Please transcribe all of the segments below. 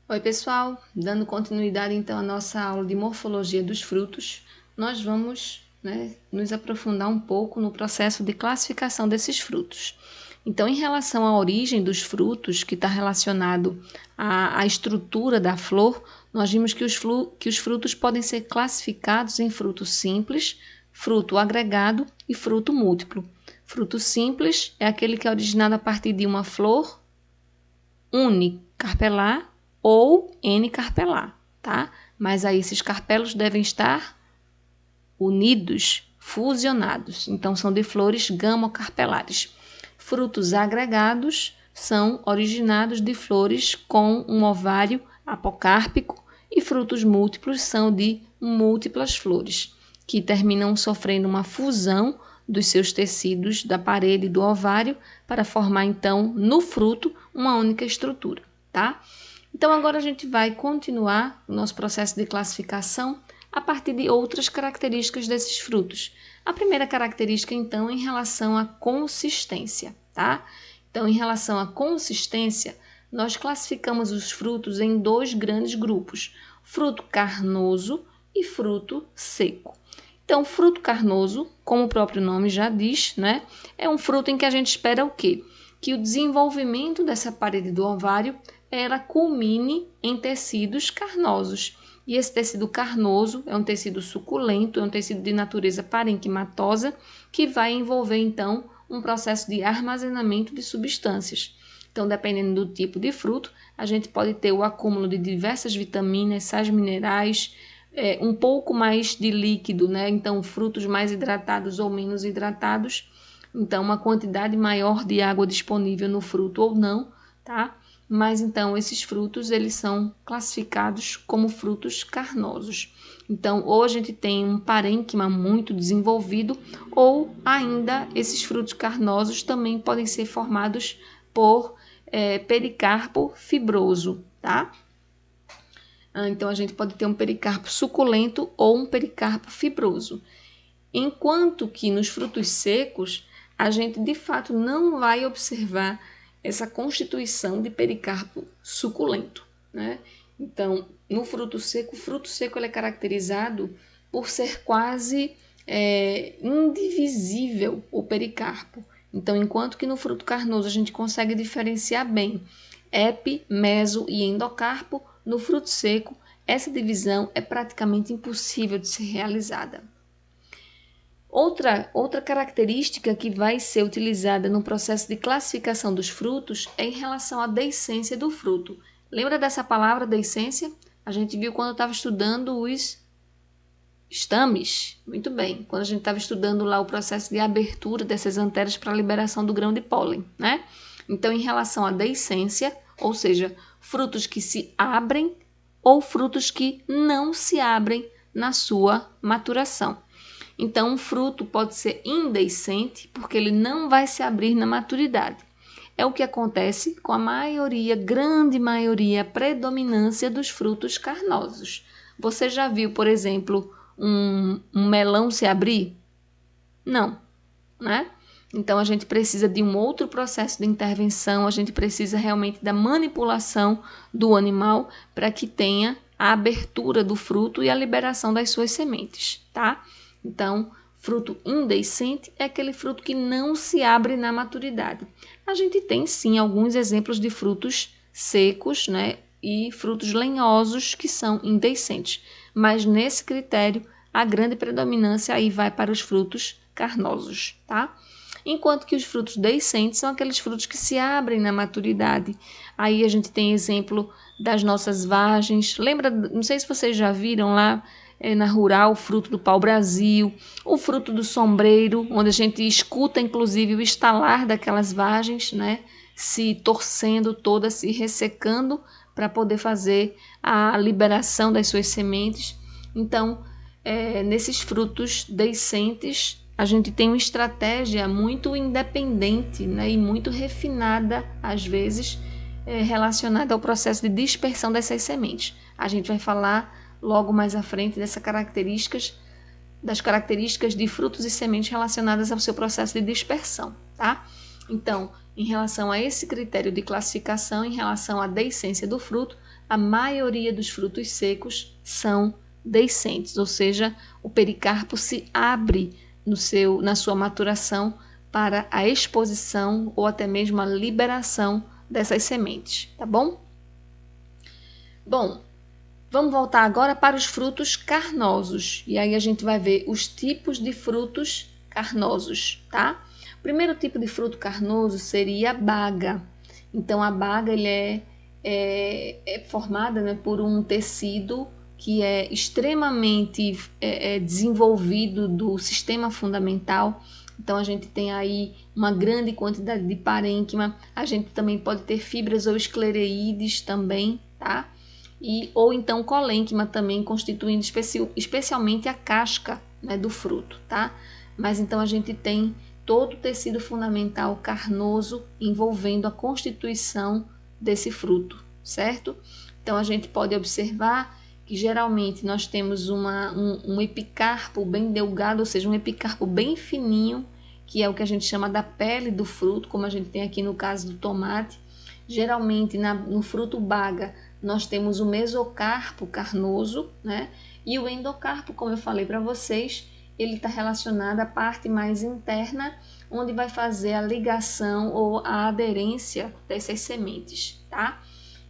Oi, pessoal! Dando continuidade então à nossa aula de morfologia dos frutos, nós vamos, nos aprofundar um pouco no processo de classificação desses frutos. Então, em relação à origem dos frutos, que está relacionado à estrutura da flor, nós vimos que os frutos podem ser classificados em fruto simples, fruto agregado e fruto múltiplo. Fruto simples é aquele que é originado a partir de uma flor unicarpelar ou N-carpelar, tá? Mas aí esses carpelos devem estar unidos, fusionados. Então, são de flores gamocarpelares. Frutos agregados são originados de flores com um ovário apocárpico e frutos múltiplos são de múltiplas flores, que terminam sofrendo uma fusão dos seus tecidos da parede do ovário para formar, então, no fruto, uma única estrutura, tá? Então, agora a gente vai continuar o nosso processo de classificação a partir de outras características desses frutos. A primeira característica, então, é em relação à consistência, tá? Então, em relação à consistência, nós classificamos os frutos em dois grandes grupos, fruto carnoso e fruto seco. Então, fruto carnoso, como o próprio nome já diz, né, é um fruto em que a gente espera o quê? Que o desenvolvimento dessa parede do ovário ela culmine em tecidos carnosos. E esse tecido carnoso é um tecido suculento, é um tecido de natureza parenquimatosa, que vai envolver, então, um processo de armazenamento de substâncias. Então, dependendo do tipo de fruto, a gente pode ter o acúmulo de diversas vitaminas, sais minerais, um pouco mais de líquido, né? Então, frutos mais hidratados ou menos hidratados. Então, uma quantidade maior de água disponível no fruto ou não, tá? Mas então esses frutos eles são classificados como frutos carnosos. Então ou a gente tem um parênquima muito desenvolvido ou ainda esses frutos carnosos também podem ser formados por pericarpo fibroso, tá? Então a gente pode ter um pericarpo suculento ou um pericarpo fibroso. Enquanto que nos frutos secos a gente de fato não vai observar essa constituição de pericarpo suculento, né? Então, no fruto seco, o fruto seco ele é caracterizado por ser quase indivisível o pericarpo. Então, enquanto que no fruto carnoso a gente consegue diferenciar bem epi, meso e endocarpo, no fruto seco essa divisão é praticamente impossível de ser realizada. Outra característica que vai ser utilizada no processo de classificação dos frutos é em relação à deiscência do fruto. Lembra dessa palavra deiscência? A gente viu quando estava estudando os estames. Muito bem, quando a gente estava estudando lá o processo de abertura dessas anteras para a liberação do grão de pólen, né? Então, em relação à deiscência, ou seja, frutos que se abrem ou frutos que não se abrem na sua maturação. Então, um fruto pode ser indeiscente porque ele não vai se abrir na maturidade. É o que acontece com a maioria, grande maioria, predominância dos frutos carnosos. Você já viu, por exemplo, um melão se abrir? Não, né? Então, a gente precisa de um outro processo de intervenção, a gente precisa realmente da manipulação do animal para que tenha a abertura do fruto e a liberação das suas sementes, tá? Então, fruto indeiscente é aquele fruto que não se abre na maturidade. A gente tem sim alguns exemplos de frutos secos, né, e frutos lenhosos que são indeiscentes, mas nesse critério a grande predominância aí vai para os frutos carnosos, tá? Enquanto que os frutos deiscentes são aqueles frutos que se abrem na maturidade. Aí a gente tem exemplo das nossas vagens. Lembra, não sei se vocês já viram lá na Rural, o fruto do pau-brasil, o fruto do sombreiro, onde a gente escuta inclusive o estalar daquelas vagens, né, se torcendo todas, se ressecando para poder fazer a liberação das suas sementes. Então, nesses frutos deiscentes, a gente tem uma estratégia muito independente, né, e muito refinada, às vezes, relacionada ao processo de dispersão dessas sementes. A gente vai falar logo mais à frente das características de frutos e sementes relacionadas ao seu processo de dispersão, tá? Então, em relação a esse critério de classificação, em relação à deiscência do fruto, a maioria dos frutos secos são deiscentes, ou seja, o pericarpo se abre na sua maturação para a exposição ou até mesmo a liberação dessas sementes, tá bom? Bom, vamos voltar agora para os frutos carnosos. E aí a gente vai ver os tipos de frutos carnosos, tá? O primeiro tipo de fruto carnoso seria a baga. Então a baga é formada, né, por um tecido que é extremamente desenvolvido do sistema fundamental. Então a gente tem aí uma grande quantidade de parênquima. A gente também pode ter fibras ou esclereídes também, tá? Ou então colênquima também, constituindo especialmente a casca, né, do fruto, tá? Mas então a gente tem todo o tecido fundamental carnoso envolvendo a constituição desse fruto, certo? Então a gente pode observar que geralmente nós temos um epicarpo bem delgado, ou seja, um epicarpo bem fininho, que é o que a gente chama da pele do fruto, como a gente tem aqui no caso do tomate. Geralmente no fruto baga nós temos o mesocarpo carnoso, né? E o endocarpo, como eu falei para vocês, ele está relacionado à parte mais interna, onde vai fazer a ligação ou a aderência dessas sementes, tá?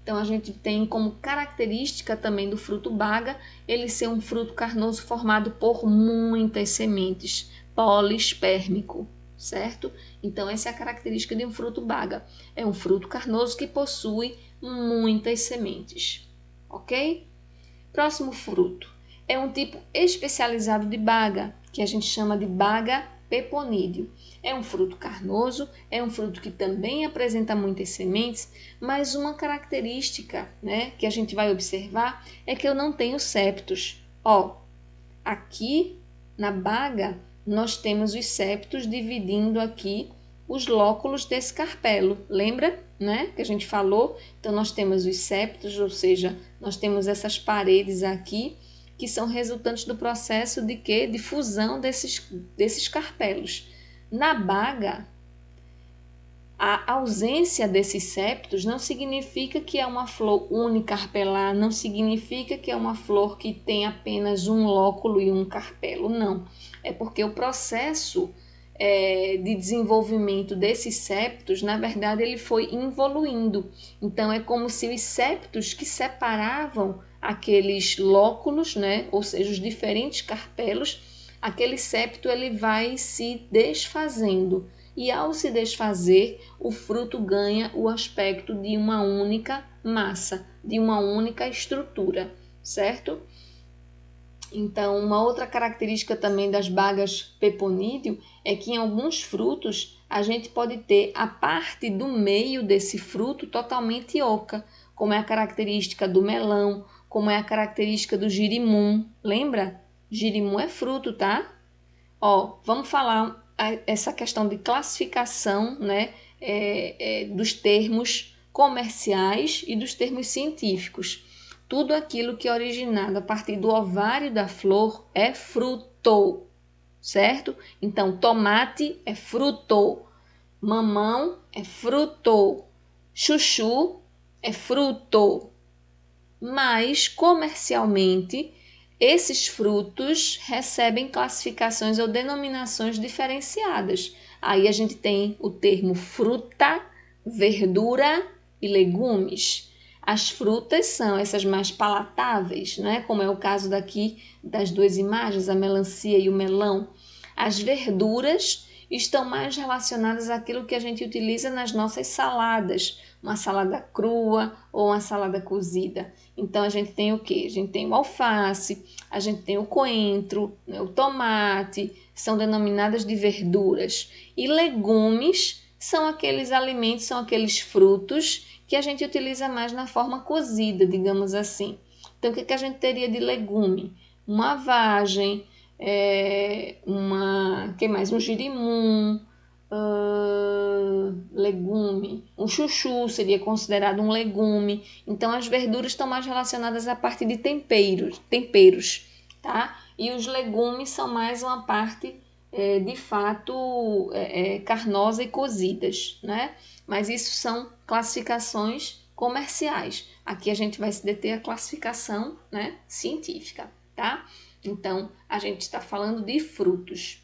Então a gente tem como característica também do fruto baga ele ser um fruto carnoso formado por muitas sementes, poliespérmico, certo? Então essa é a característica de um fruto baga. É um fruto carnoso que possui muitas sementes, ok? Próximo fruto é um tipo especializado de baga, que a gente chama de baga peponídeo. É um fruto carnoso, é um fruto que também apresenta muitas sementes, mas uma característica, né, que a gente vai observar é que eu não tenho septos. Ó, aqui na baga nós temos os septos dividindo aqui os lóculos desse carpelo, lembra, né, que a gente falou? Então nós temos os septos, ou seja, nós temos essas paredes aqui que são resultantes do processo de quê? De fusão desses carpelos. Na baga, a ausência desses septos não significa que é uma flor unicarpelar, não significa que é uma flor que tem apenas um lóculo e um carpelo, não. É porque o processo de desenvolvimento desses septos, na verdade, ele foi evoluindo. Então, é como se os septos que separavam aqueles lóculos, né, ou seja, os diferentes carpelos, aquele septo ele vai se desfazendo. E ao se desfazer, o fruto ganha o aspecto de uma única massa, de uma única estrutura, certo? Então, uma outra característica também das bagas peponídeo é que em alguns frutos a gente pode ter a parte do meio desse fruto totalmente oca, como é a característica do melão, como é a característica do girimum. Lembra? Girimum é fruto, tá? Ó, vamos falar essa questão de classificação, né, dos termos comerciais e dos termos científicos. Tudo aquilo que é originado a partir do ovário da flor é fruto, certo? Então, tomate é fruto, mamão é fruto, chuchu é fruto. Mas, comercialmente, esses frutos recebem classificações ou denominações diferenciadas. Aí a gente tem o termo fruta, verdura e legumes. As frutas são essas mais palatáveis, né? Como é o caso daqui das duas imagens, a melancia e o melão. As verduras estão mais relacionadas àquilo que a gente utiliza nas nossas saladas, uma salada crua ou uma salada cozida. Então a gente tem o quê? A gente tem o alface, a gente tem o coentro, né? O tomate, são denominadas de verduras. E legumes são aqueles alimentos, são aqueles frutos que a gente utiliza mais na forma cozida, digamos assim. Então, o que a gente teria de legume? Uma vagem, que mais? Um girimum, legume. Um chuchu seria considerado um legume. Então, as verduras estão mais relacionadas à parte de temperos, tá? E os legumes são mais uma parte, de fato, carnosa e cozidas, né? Mas isso são classificações comerciais. Aqui a gente vai se deter a classificação, né, científica, tá? Então, a gente está falando de frutos.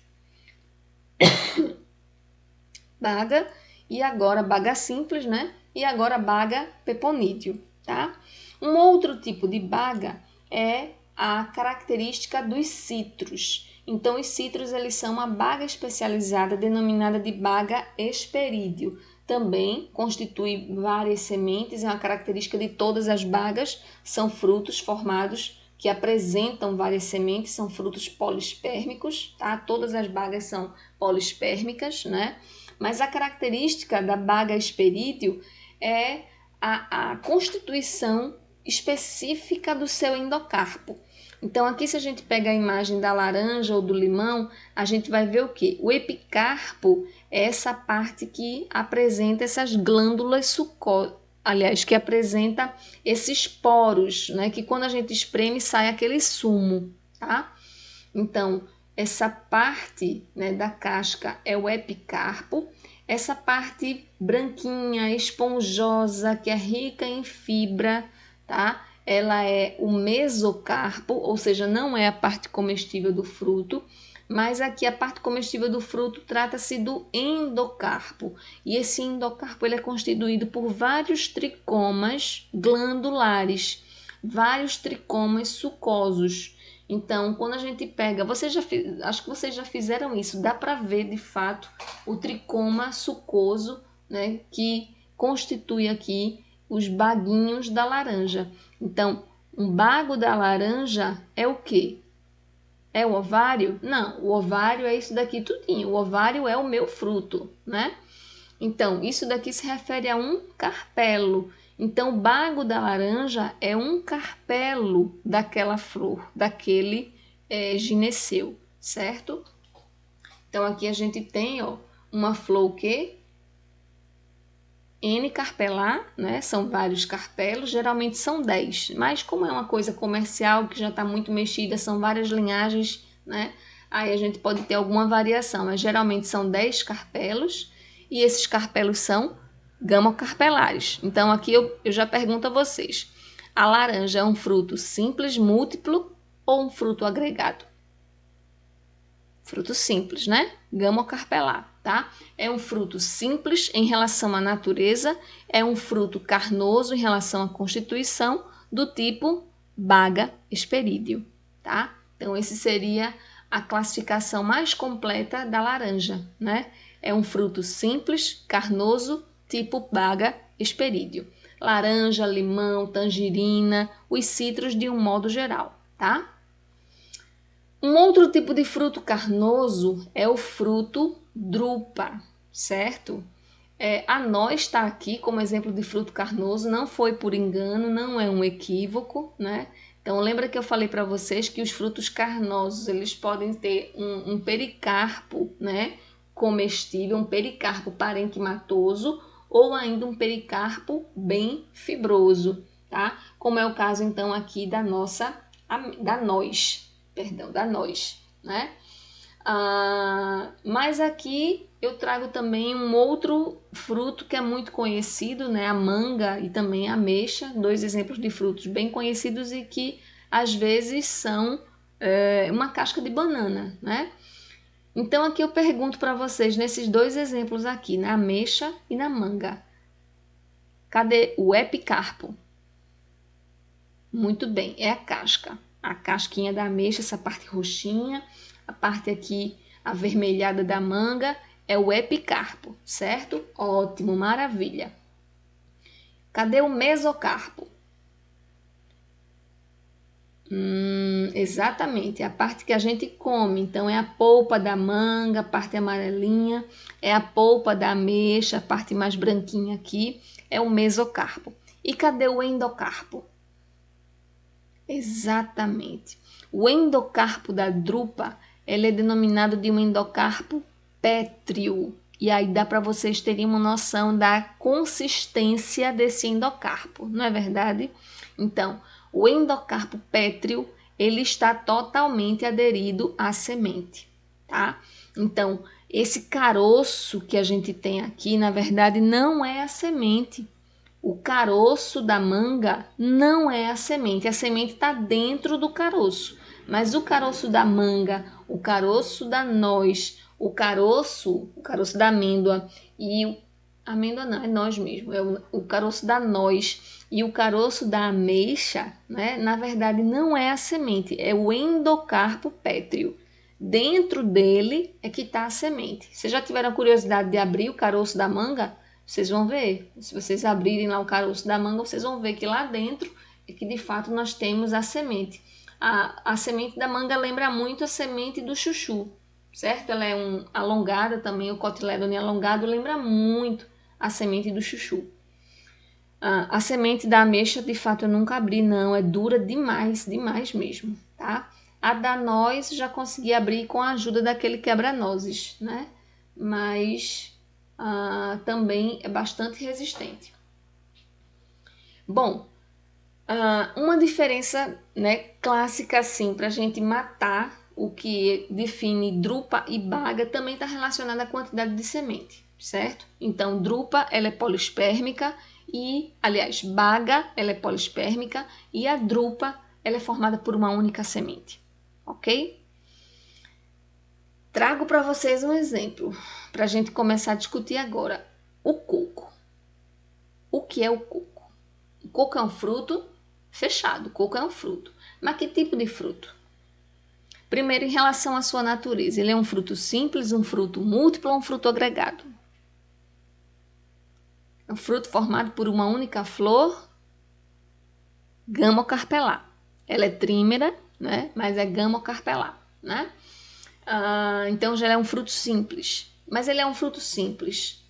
Baga, e agora baga simples, né? E agora baga peponídeo, tá? Um outro tipo de baga é a característica dos citros. Então, os citros, eles são uma baga especializada denominada de baga hesperídeo. Também constitui várias sementes, é uma característica de todas as bagas, são frutos formados que apresentam várias sementes, são frutos polispérmicos, tá? Todas as bagas são polispérmicas, né? Mas a característica da baga hesperídeo é a constituição específica do seu endocarpo. Então, aqui se a gente pega a imagem da laranja ou do limão, a gente vai ver o quê? O epicarpo é essa parte que apresenta essas glândulas sucosas, aliás, que apresenta esses poros, né? Que quando a gente espreme sai aquele sumo, tá? Então, essa parte, né, da casca é o epicarpo. Essa parte branquinha, esponjosa, que é rica em fibra, tá? Ela é o mesocarpo, ou seja, não é a parte comestível do fruto, mas aqui a parte comestível do fruto trata-se do endocarpo. E esse endocarpo ele é constituído por vários tricomas glandulares, vários tricomas sucosos. Então, quando a gente pega, acho que vocês já fizeram isso, dá para ver de fato o tricoma sucoso, né, que constitui aqui os baguinhos da laranja. Então, um bago da laranja é o quê? É o ovário? Não, o ovário é isso daqui tudinho. O ovário é o meu fruto, né? Então, isso daqui se refere a um carpelo. Então, o bago da laranja é um carpelo daquela flor, daquele gineceu, certo? Então, aqui a gente tem, ó, uma flor que N carpelar, né? São vários carpelos, geralmente são 10, mas como é uma coisa comercial que já está muito mexida, são várias linhagens, né? Aí a gente pode ter alguma variação, mas geralmente são 10 carpelos e esses carpelos são gamocarpelares. Então aqui eu já pergunto a vocês, a laranja é um fruto simples, múltiplo ou um fruto agregado? Fruto simples, né? Gamocarpelar, tá? É um fruto simples em relação à natureza, é um fruto carnoso em relação à constituição, do tipo baga hesperídeo, tá? Então, esse seria a classificação mais completa da laranja, né? É um fruto simples, carnoso, tipo baga hesperídeo. Laranja, limão, tangerina, os citros de um modo geral, tá? Um outro tipo de fruto carnoso é o fruto drupa, certo? A noz está aqui como exemplo de fruto carnoso, não foi por engano, não é um equívoco, né? Então lembra que eu falei para vocês que os frutos carnosos eles podem ter um pericarpo, né? Comestível, um pericarpo parenquimatoso ou ainda um pericarpo bem fibroso, tá? Como é o caso então aqui da noz, né? Mas aqui eu trago também um outro fruto que é muito conhecido, né? A manga e também a ameixa, dois exemplos de frutos bem conhecidos e que às vezes são uma casca de banana, né? Então aqui eu pergunto para vocês, nesses dois exemplos aqui, na ameixa e na manga, cadê o epicarpo? Muito bem, é a casca. A casquinha da ameixa, essa parte roxinha, a parte aqui avermelhada da manga é o epicarpo, certo? Ótimo, maravilha. Cadê o mesocarpo? Exatamente, é a parte que a gente come. Então é a polpa da manga, a parte amarelinha, é a polpa da ameixa, a parte mais branquinha aqui, é o mesocarpo. E cadê o endocarpo? Exatamente. O endocarpo da drupa, ele é denominado de um endocarpo pétreo. E aí dá para vocês terem uma noção da consistência desse endocarpo, não é verdade? Então, o endocarpo pétreo, ele está totalmente aderido à semente, tá? Então, esse caroço que a gente tem aqui, na verdade, não é a semente. O caroço da manga não é a semente está dentro do caroço. Mas o caroço da manga, o caroço da noz, o caroço da amêndoa e amêndoa não, é noz mesmo, é o caroço da noz e o caroço da ameixa, né? Na verdade não é a semente, é o endocarpo pétreo. Dentro dele é que está a semente. Vocês já tiveram a curiosidade de abrir o caroço da manga? Vocês vão ver. Se vocês abrirem lá o caroço da manga, vocês vão ver que lá dentro é que de fato nós temos a semente. A semente da manga lembra muito a semente do chuchu, certo? Ela é alongada também, o cotilédone alongado lembra muito a semente do chuchu. A semente da ameixa, de fato, eu nunca abri, não. É dura demais, demais mesmo, tá? A da noz já consegui abrir com a ajuda daquele quebra-nozes, né? Mas também é bastante resistente. Bom, uma diferença, né, clássica assim, para a gente matar o que define drupa e baga também está relacionada à quantidade de semente, certo? Então, drupa ela é polispérmica e, aliás, baga ela é polispérmica e a drupa ela é formada por uma única semente, ok? Trago para vocês um exemplo para a gente começar a discutir agora. O coco. O que é o coco? O coco é um fruto fechado. O coco é um fruto. Mas que tipo de fruto? Primeiro, em relação à sua natureza. Ele é um fruto simples, um fruto múltiplo ou um fruto agregado? É um fruto formado por uma única flor, gamocarpelar. Ela é trímera, né? Mas é gamocarpelar, né? Então já é um fruto simples. Mas ele é um fruto simples,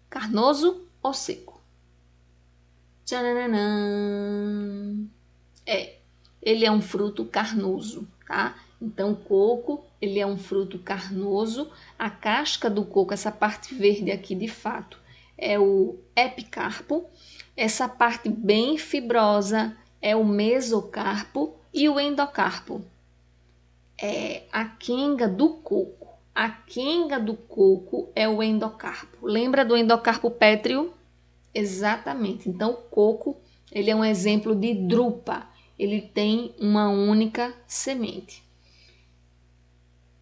carnoso ou seco? Tchananã. Ele é um fruto carnoso, tá? Então o coco, ele é um fruto carnoso. A casca do coco, essa parte verde aqui de fato, é o epicarpo. Essa parte bem fibrosa é o mesocarpo e o endocarpo. É a quenga do coco. A quenga do coco é o endocarpo. Lembra do endocarpo pétreo? Exatamente. Então, o coco, ele é um exemplo de drupa. Ele tem uma única semente,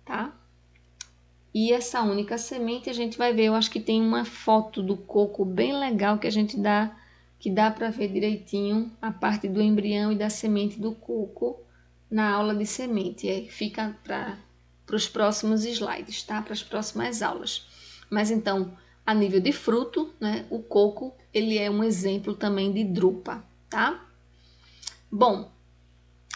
tá? E essa única semente a gente vai ver, eu acho que tem uma foto do coco bem legal que dá para ver direitinho a parte do embrião e da semente do coco na aula de semente. Fica para os próximos slides, tá? Para as próximas aulas. Mas então, a nível de fruto, né, o coco, ele é um exemplo também de drupa, tá? Bom,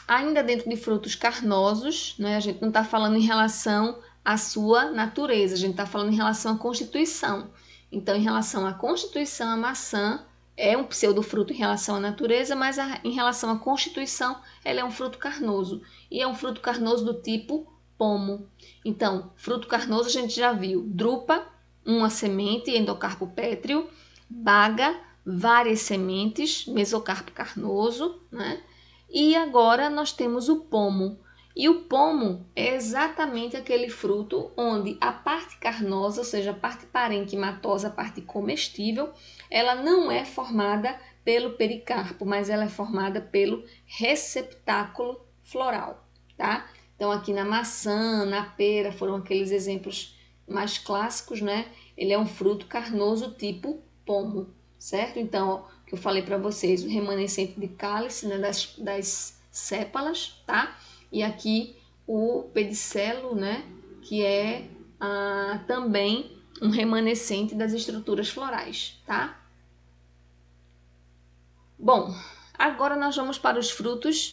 ainda dentro de frutos carnosos, né, a gente não está falando em relação à sua natureza, a gente está falando em relação à constituição. Então, em relação à constituição, a maçã é um pseudofruto em relação à natureza, mas em relação à constituição, ela é um fruto carnoso. E é um fruto carnoso do tipo pomo. Então, fruto carnoso a gente já viu drupa, uma semente, endocarpo pétreo, baga, várias sementes, mesocarpo carnoso, né? E agora nós temos o pomo. E o pomo é exatamente aquele fruto onde a parte carnosa, ou seja, a parte parenquimatosa, a parte comestível, ela não é formada pelo pericarpo, mas ela é formada pelo receptáculo floral, tá? Então aqui na maçã, na pera, foram aqueles exemplos mais clássicos, né? Ele é um fruto carnoso tipo pomo, certo? Então, ó, que eu falei para vocês, o remanescente de cálice, né, das sépalas, tá? E aqui o pedicelo, né, que é também um remanescente das estruturas florais, tá? Bom, agora nós vamos para os frutos